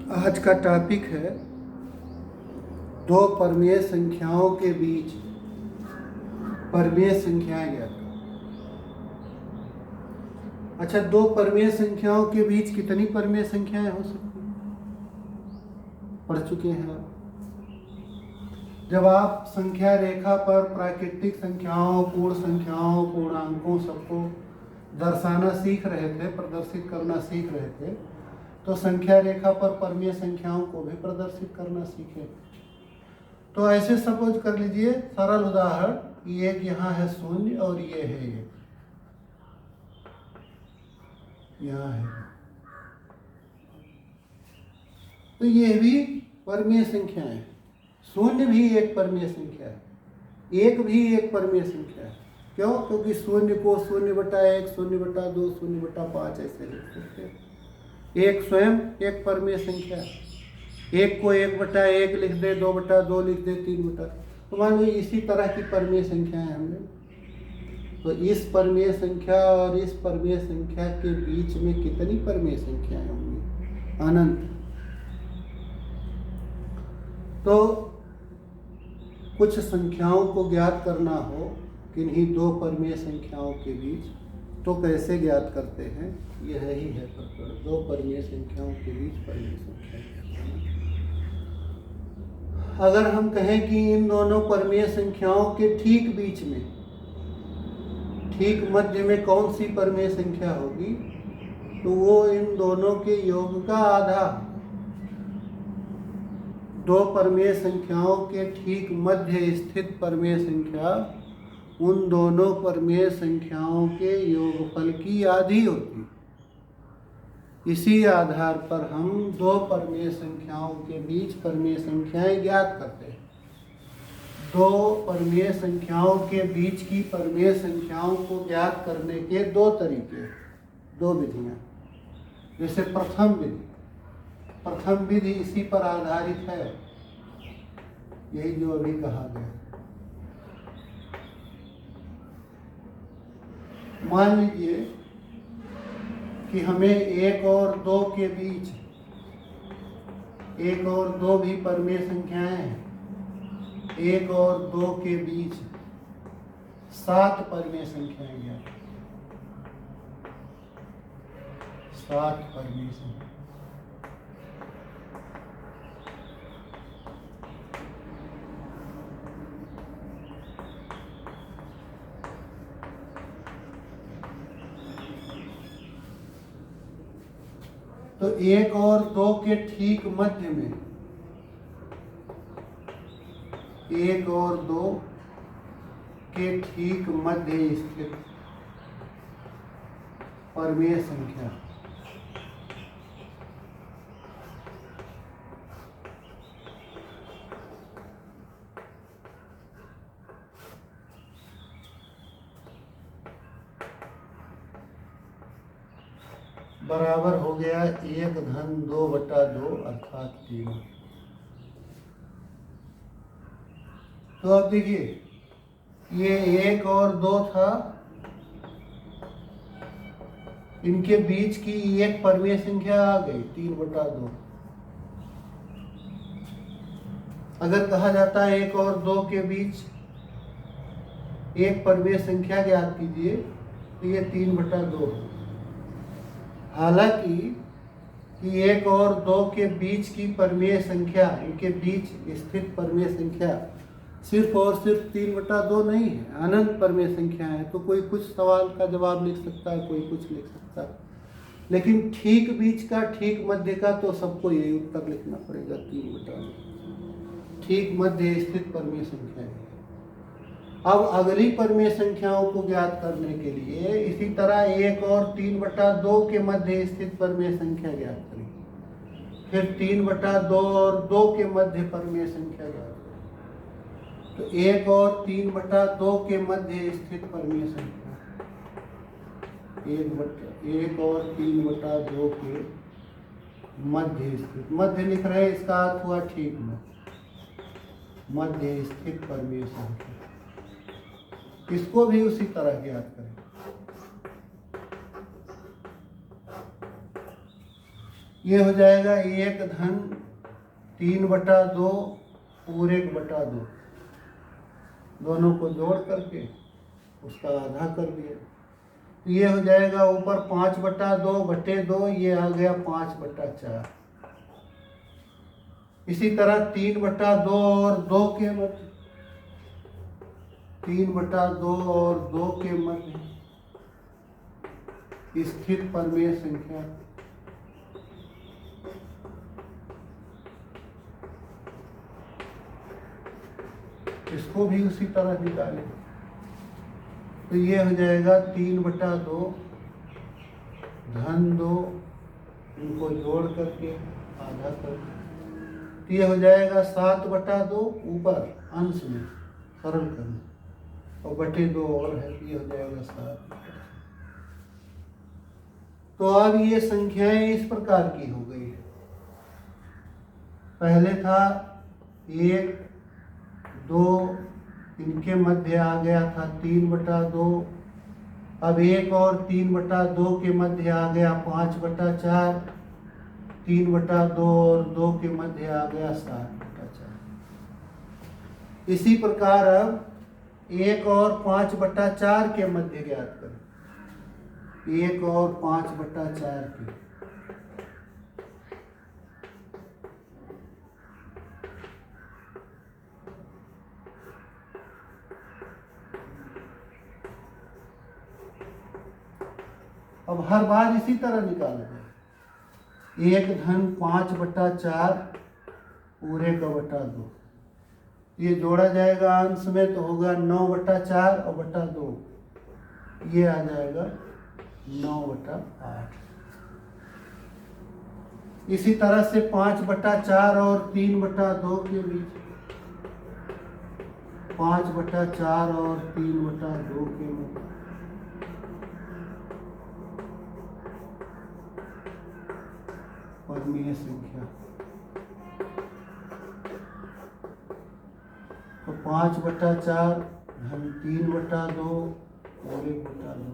आज का टॉपिक है दो परमेय संख्याओं के बीच परमेय संख्याएं ज्ञात करो। अच्छा, दो परमेय संख्याओं के बीच कितनी परमेय संख्याएं हो सकती हैं? पढ़ चुके हैं आप। जब आप संख्या रेखा पर प्राकृतिक संख्याओं, पूर्ण संख्याओं, पूर्णांकों सबको दर्शाना सीख रहे थे, प्रदर्शित करना सीख रहे थे, तो संख्या रेखा पर परमेय संख्याओं को भी प्रदर्शित करना सीखे। तो ऐसे सपोज कर लीजिए, सरल उदाहरण, एक यहाँ है शून्य और ये है एक, यहाँ है, तो ये भी परमेय संख्या है। शून्य भी एक परमेय संख्या है, एक भी एक परमेय संख्या है। क्यों? क्योंकि शून्य को 0/1, 0/2, 0/5 ऐसे लिख सकते हैं। एक स्वयं एक परमेय संख्या है। एक को 1/1 लिख दे, 2/2 लिख दे, 3/, तो मान लो इसी तरह की परमेय संख्या है हमने। तो इस परमेय संख्या और इस परमेय संख्या के बीच में कितनी परमेय संख्याएं होंगी? अनंत। तो कुछ संख्याओं को ज्ञात करना हो किन्हीं दो परमेय संख्याओं के बीच, तो कैसे ज्ञात करते हैं? यह ही है प्रकरण, दो परमेय संख्याओं के बीच परमेय संख्या ज्ञात करना। अगर हम कहें कि इन दोनों परमेय संख्याओं के ठीक बीच में, ठीक मध्य में कौन सी परमेय संख्या होगी, तो वो इन दोनों के योग का आधा। दो परमेय संख्याओं के ठीक मध्य स्थित परमेय संख्या उन दोनों परमेय संख्याओं के योगफल की आधी होती। इसी आधार पर हम दो परमेय संख्याओं के बीच परमेय संख्याएं ज्ञात करते हैं। दो परमेय संख्याओं के बीच की परमेय संख्याओं को ज्ञात करने के दो तरीके, दो विधियां। जैसे प्रथम विधि इसी पर आधारित है, यही जो अभी कहा गया। मान लीजिए कि हमें 1 और 2 के बीच, 1 और 2 भी परमेय संख्याएं हैं, 1 और 2 के बीच 7 परमेय संख्याएं ज्ञात, 7 परमेय संख्या। तो 1 और 2 के ठीक मध्य में, 1 और 2 के ठीक मध्य स्थित परमेय संख्या बराबर हो गया 1-2/2 अर्थात 3। तो अब देखिए, ये 1 और 2 था, इनके बीच की एक परमेय संख्या आ गई 3/2। अगर कहा जाता है 1 और 2 के बीच एक परमेय संख्या ज्ञात कीजिए, तो ये 3/2। हालांकि कि 1 और 2 के बीच की परमेय संख्या, इनके बीच स्थित परमेय संख्या सिर्फ और सिर्फ 3/2 नहीं है, अनंत परमेय संख्या है। तो कोई कुछ सवाल का जवाब लिख सकता है, कोई कुछ लिख सकता है, लेकिन ठीक बीच का, ठीक मध्य का तो सबको यही उत्तर लिखना पड़ेगा, 3/2 ठीक मध्य स्थित परमेय संख्या है। अब अगली परमेय संख्याओं को ज्ञात करने के लिए इसी तरह 1 और 3/2 के मध्य स्थित परमेय संख्या ज्ञात करेंगे, फिर 3/2 और 2 के मध्य परमेय संख्या ज्ञात करेंगे। तो 1 और 3/2 के मध्य स्थित परमेय संख्या, 1 और 3/2 के मध्य स्थित, मध्य लिख रहे हैं, इसका अर्थ हुआ ठीक मध्य स्थित परमेय संख्या, इसको भी उसी तरह ज्ञात करें। ये हो जाएगा 1/3/2 और 1/2, दोनों को जोड़ करके उसका आधा कर दिया। तो ये हो जाएगा ऊपर 5/2/2, ये आ गया 5/4। इसी तरह 3/2 और 2 के मध्य, 3/2 और 2 के मध्य स्थित परमेय संख्या, इसको भी उसी तरह निकालें। तो ये हो जाएगा 3/2 धन 2, इनको जोड़ करके आधा कर, तो ये हो जाएगा 7/2 ऊपर अंश में सरल करना, और बटे 2 और है, ये हो जाएगा 7। तो अब ये संख्याएं इस प्रकार की हो गई। पहले था 1, 2, इनके मध्य आ गया था 3/2, अब 1 और 3/2 के मध्य आ गया 5/4, 3/2 और 2 के मध्य आ गया 7/4। इसी प्रकार अब 1 और 5/4 के मध्य ज्ञात करें, 1 और 5/4 के। अब हर बार इसी तरह निकाला जाए, 1/5/4 और 1/2, ये जोड़ा जाएगा अंश में तो होगा 9/4 और बटा 2, ये आ जाएगा 9/8। इसी तरह से 5/4 और 3/2 के बीच, 5/4 और 3/2 के बीच परमीय संख्या, तो 5/4 धन 3/2 और 1/2,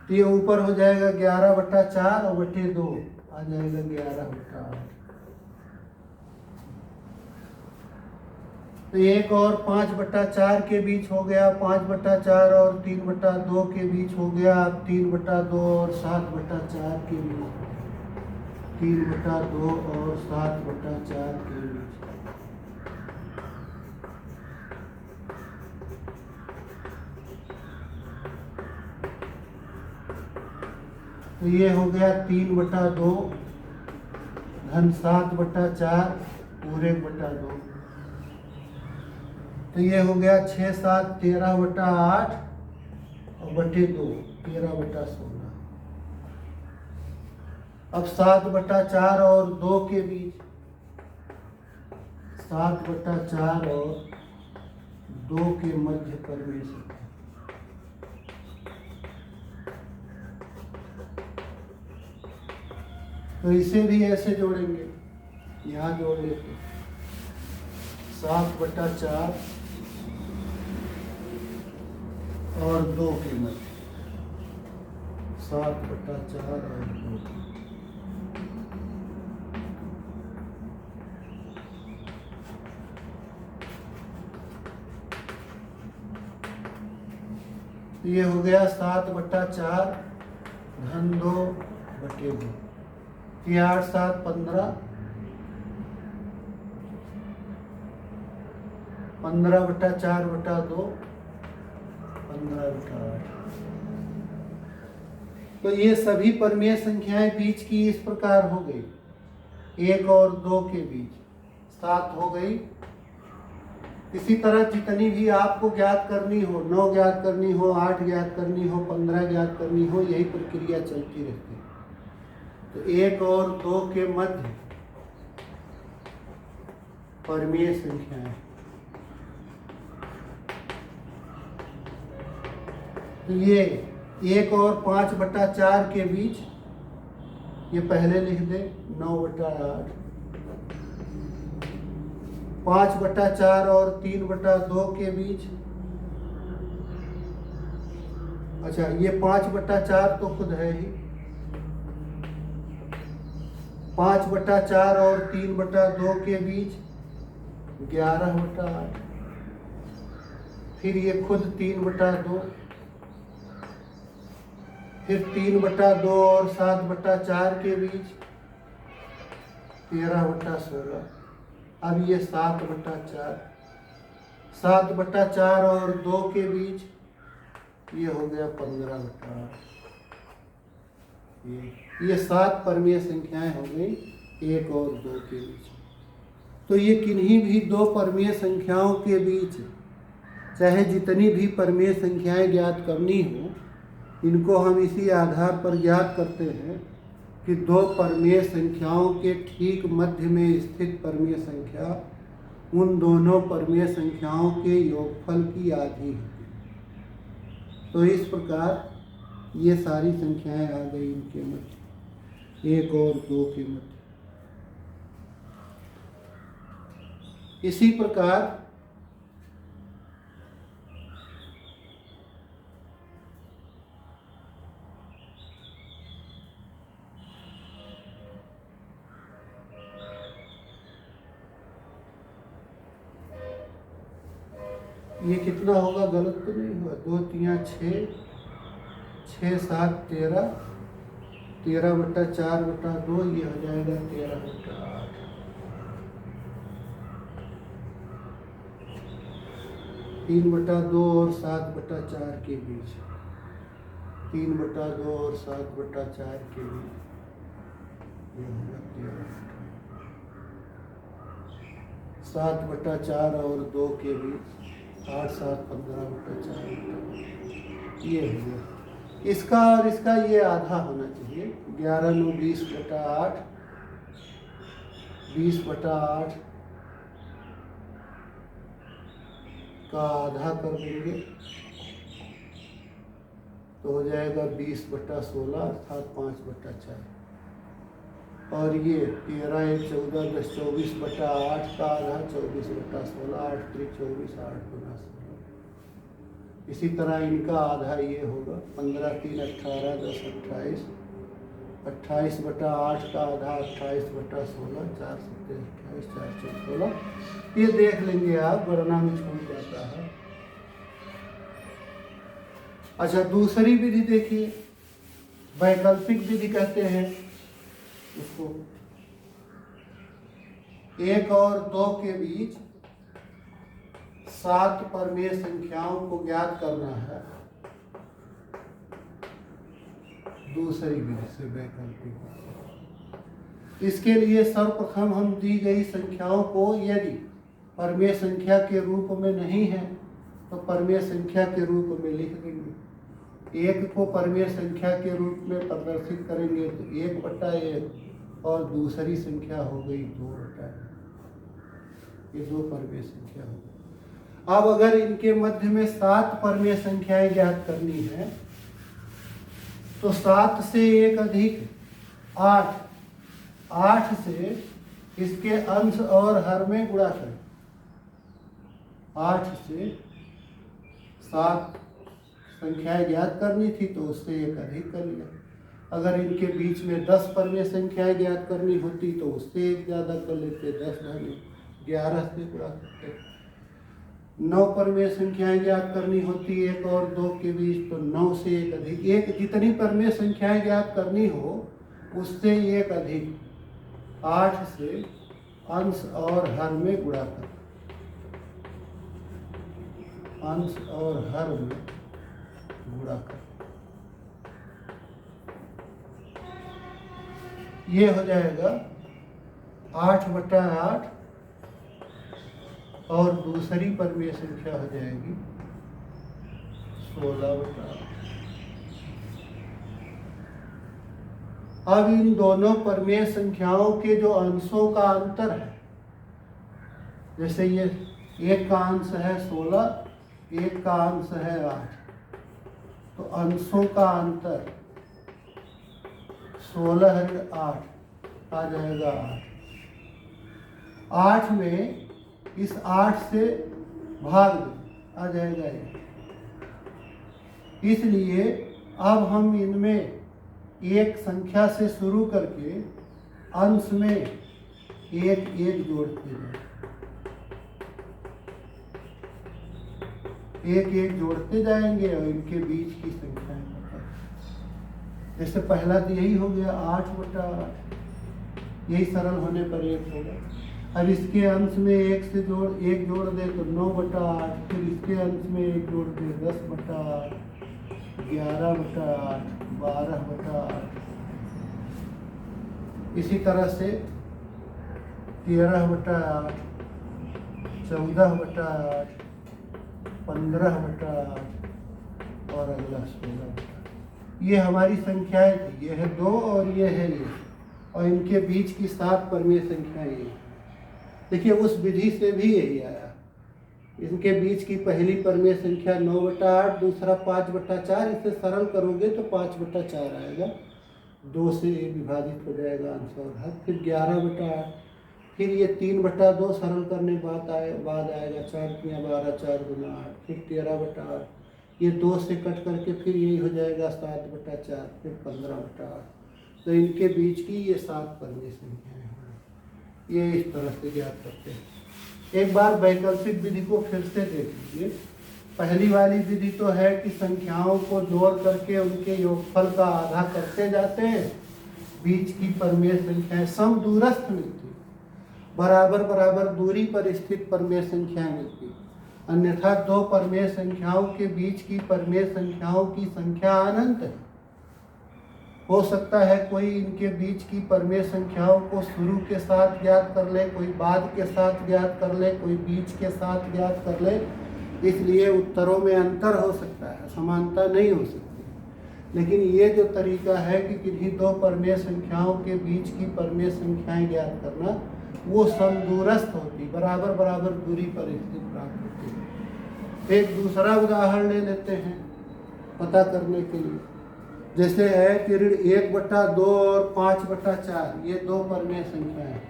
तो ये ऊपर हो जाएगा 11/4 और बटे 2 आ जाएगा 11/8। तो 1 और 5/4 के बीच हो गया, 5/4 और 3/2 के बीच हो गया, 3/2 और 7/4 के बीच, 3/2 और 7/4 के बीच। तो ये हो गया 3/2 धन 7/4 और 1/2, तो ये हो गया 6, 7, 13/8 और बटे 2 13/16। अब 7/4 और 2 के बीच, 7/4 और 2 के मध्य परमेय संख्या, तो इसे भी ऐसे जोड़ेंगे, यहाँ जोड़ लेते 7/4 और 2 के मध्य, 7/4 और 2। ये हो गया 7/4 धन 2 बटे 2, 8, 7, 15, 15/4/2, 15/8। तो ये सभी परमेय संख्याएं बीच की इस प्रकार हो गई, 1 और 2 के बीच 7 हो गई। इसी तरह जितनी भी आपको ज्ञात करनी हो, 9 ज्ञात करनी हो, 8 ज्ञात करनी हो, 15 ज्ञात करनी हो, यही प्रक्रिया चलती रहती है। तो 1 और 2 के मध्य परमीय संख्याएं, तो ये 1 और 5/4 के बीच, ये पहले लिख दे 9/8, 5/4 और 3/2 के बीच, अच्छा ये 5/4 तो खुद है ही, 5/4 और 3/2 के बीच 11/8। फिर ये खुद 3/2, फिर 3/2 और 7/4 के बीच 13/16। अब ये 7/4, 7/4 और 2 के बीच ये हो गया 15/8। ये 7 परमीय संख्याएं हो गई 1 और 2 के बीच। तो ये किन्हीं भी 2 परमीय संख्याओं के बीच चाहे जितनी भी परमीय संख्याएं ज्ञात करनी हो, इनको हम इसी आधार पर ज्ञात करते हैं कि 2 परमीय संख्याओं के ठीक मध्य में स्थित परमीय संख्या उन दोनों परमीय संख्याओं के योगफल की आधी है। तो इस प्रकार ये सारी संख्याएं आ गई इनके मध्य, 1 और 2 के मध्य। इसी प्रकार ये कितना होगा, गलत तो नहीं हुआ? 2 3 6, 6 7 13, 13/4/2, ये हो जाएगा 13/8। 3/2 और 7/4 के बीच, 3/2 और 7/4 के बीच ये होगा 13/8। 7/4 और 2 के बीच 8 7 15/4 ये हो गया। इसका और इसका ये आधा होना चाहिए। 11 9 20/8, 20/8 का आधा कर देंगे तो हो जाएगा 20/16 अर्थात 5/4। और ये 13 1 14 10 24/8 का आधा 24/16, 8 3 24, 8 गुना 16। इसी तरह इनका आधा ये होगा 15 3 18 10 28, 28/8 का आधा 28/16, 4 7 28, 4 4 16। ये देख लेंगे आप, गणना में छूट जाता है। अच्छा, दूसरी विधि देखिए, वैकल्पिक विधि कहते हैं उसको। 1 और 2 के बीच 7 परमीय संख्याओं को ज्ञात करना है दूसरी विधि से, वैकल्पिक। इसके लिए सर्वप्रथम हम दी गई संख्याओं को यदि परमीय संख्या के रूप में नहीं है तो परमीय संख्या के रूप में लिख देंगे। 1 को परमीय संख्या के रूप में प्रदर्शित करेंगे तो 1/1, और दूसरी संख्या हो गई 2/1। ये 2 परमीय संख्या हो गई। अब अगर इनके मध्य में 7 परमीय संख्याएं ज्ञात करनी है तो 7 से 1 अधिक 8, 8 से इसके अंश और हर में गुणा करें। 8 से 7 संख्याएं ज्ञात करनी थी तो उससे 1 अधिक कर लिया। अगर इनके बीच में 10 परमीय संख्याएं ज्ञात करनी होती तो उससे 1 ज़्यादा कर लेते, 10 धनी 11 से गुणा करते। 9 परमीय संख्याएं ज्ञात करनी होती 1 और 2 के बीच तो 9 से 1 अधिक, एक जितनी परमीय संख्याएं ज्ञात करनी हो उससे 1 अधिक 8 से अंश और हर में गुणा कर, अंश और हर में गुणा कर। ये हो जाएगा 8/8 और दूसरी परमीय संख्या हो जाएगी 16/8। अब इन दोनों परमीय संख्याओं के जो अंशों का अंतर है, जैसे ये 1 का अंश है 16, 1 का अंश है 8, तो अंशों का अंतर 16 ऋण 8 आ जाएगा 8। 8 में इस 8 से भाग दो, आ जाएगा 1। इसलिए अब हम इनमें एक संख्या से शुरू करके अंश में एक एक जोड़ते जाए, एक एक जोड़ते जाएंगे और इनके बीच की संख्याएं बता। जैसे पहला तो यही हो गया 8/8, यही सरल होने पर 1 होगा। अब इसके अंश में एक जोड़ दे तो 9/8, फिर इसके अंश में 1 जोड़ दे 10/8, 11/8, 12/8, इसी तरह से 13/8, 14/8, 15/8 और अगला 16/8। ये हमारी संख्याएं थी, ये है 2 और ये है ये, और इनके बीच की 7 परमेय संख्याएं ये। देखिए उस विधि से भी यही आया। इनके बीच की पहली परमेय संख्या 9/8, दूसरा 5/4, इसे सरल करोगे तो 5/4 आएगा, 2 से विभाजित हो जाएगा अंश और हर। फिर 11/8, फिर ये 3/2 सरल करने बाद आएगा 4 × 12, 4 × 8, फिर 13/8, ये 2 से कट करके फिर यही हो जाएगा 7/4, फिर 15/8। तो इनके बीच की ये 7 परमेय संख्याएं हैं। ये इस तरह से ज्ञात करते हैं। एक बार वैकल्पिक विधि को फिर से देख लीजिए। पहली वाली विधि तो है कि संख्याओं को जोड़ करके उनके योगफल का आधा करते जाते हैं, बीच की परमेय संख्याएं सम दूरस्थ मिलती, बराबर बराबर दूरी पर स्थित परमेय संख्याएं मिलती। अन्यथा 2 परमेय संख्याओं के बीच की परमेय संख्याओं की संख्या अनंत है। हो सकता है कोई इनके बीच की परमेय संख्याओं को शुरू के साथ ज्ञात कर ले, कोई बाद के साथ ज्ञात कर ले, कोई बीच के साथ ज्ञात कर ले, इसलिए उत्तरों में अंतर हो सकता है, समानता नहीं हो सकती। लेकिन ये जो तरीका है कि किन्हीं 2 परमेय संख्याओं के बीच की परमेय संख्याएं ज्ञात करना, वो समदूरस्थ होती, बराबर बराबर दूरी पर स्थित प्राप्त होती है। एक दूसरा उदाहरण ले लेते हैं पता करने के लिए। जैसे है कि 1/2 और 5/4, ये 2 परमेय संख्याएं हैं।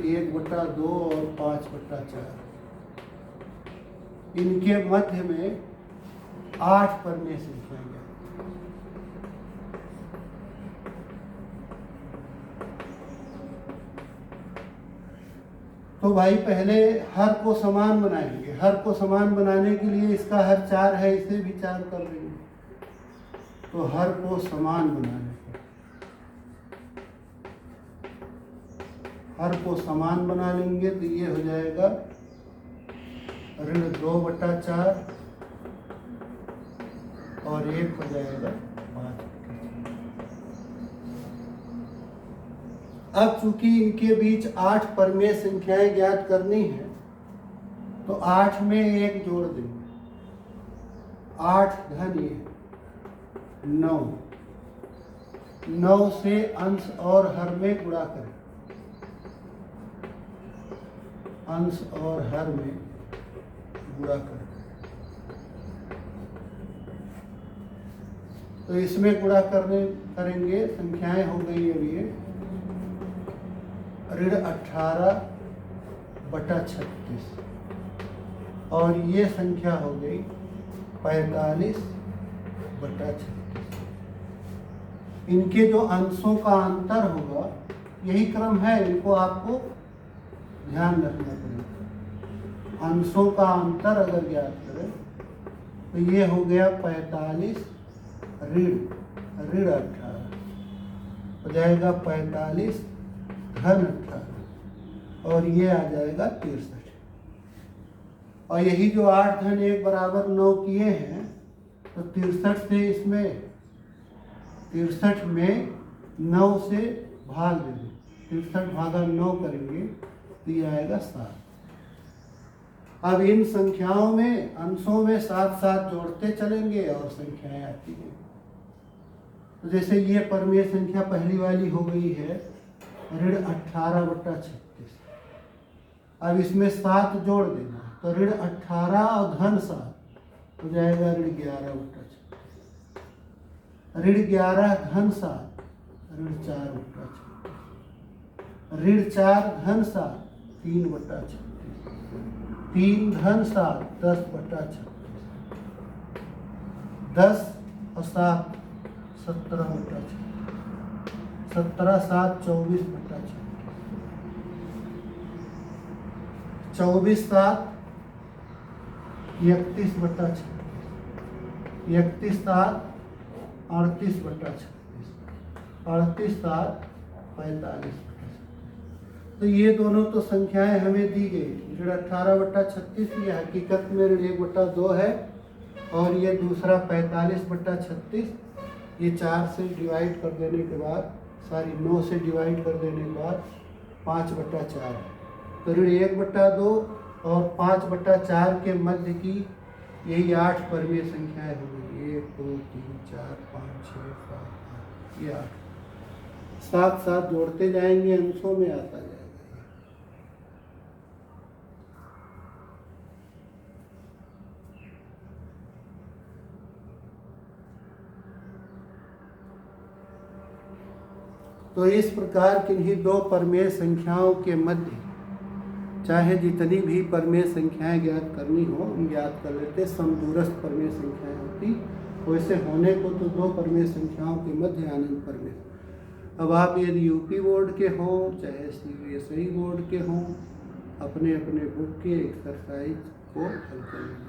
1/2 और 5/4, इनके मध्य में 8 परमेय संख्याएं हैं। तो भाई पहले हर को समान बनाएंगे। हर को समान बनाने के लिए इसका हर 4 है, इसे भी 4 कर लेंगे। तो हर को समान बनाने पर, हर को समान बना लेंगे तो ये हो जाएगा 2/4 और 1 हो जाएगा 5। अब चूंकि इनके बीच 8 परमेय संख्याएं ज्ञात करनी है, तो 8 में 1 जोड़ देंगे। 8 धन ये 9, 9 से अंश और हर में गुणा करें, अंश और हर में गुणा करें। तो इसमें गुणा करेंगे, संख्याएं हो गई अब ये 18/36 और ये संख्या हो गई 45/36। इनके जो अंशों का अंतर होगा, यही क्रम है, इनको आपको ध्यान रखना पड़ेगा। अंशों का अंतर अगर ज्ञात करें तो ये हो गया 45 ऋण 18 हो जाएगा 45 धन 18 और ये आ जाएगा 63। और यही जो 8 धन 1 बराबर 9 किए हैं, तो 63 से इसमें 63 में 9 से भाग देंगे, 63/9 करेंगे तो ये आएगा 7। अब इन संख्याओं में अंशों में 7 जोड़ते चलेंगे और संख्याएं आती हैं। तो जैसे ये परमेय संख्या पहली वाली हो गई है 18/36। अब इसमें 7 जोड़ देना, तो 18 और धन 7 हो जाएगा 11/36। 11 धन 7 4/36। 4 धन 7 3/36। 3 धन 7 10/36। 10 और 7 17/36। 17 7 24 बटा 24 7 31 बटा 36, 31 7 38 बटा 36, 38 7 45 बटा 36। तो ये दोनों तो संख्याएं हमें दी गई। जो 18 बटा 36 ये हकीकत में 1 बटा 2 है, और ये दूसरा 45 बटा 36 ये 4 से डिवाइड कर देने के बाद, 9 से डिवाइड कर देने के बाद 5 बटा 4 है। तो 1 बटा 2 और 5 बटा 4 के मध्य की यही 8 परमीय संख्याएं होंगी। 1 2 3 4 5 6 7 8, ये 8 साथ साथ जोड़ते जाएंगे, अंशों में आता जाएगा। तो इस प्रकार किन्हीं दो परमेय संख्याओं के मध्य चाहे जितनी भी परमेय संख्याएं ज्ञात करनी हो हम ज्ञात कर लेते। समदूरस्थ परमेय संख्याएं होती, वैसे होने को तो दो परमेय संख्याओं के मध्य अनंत परमेय। अब आप यदि यूपी बोर्ड के हों चाहे सीबीएसई बोर्ड के हों, अपने अपने बुक के एक्सरसाइज को हल कर लीजिए।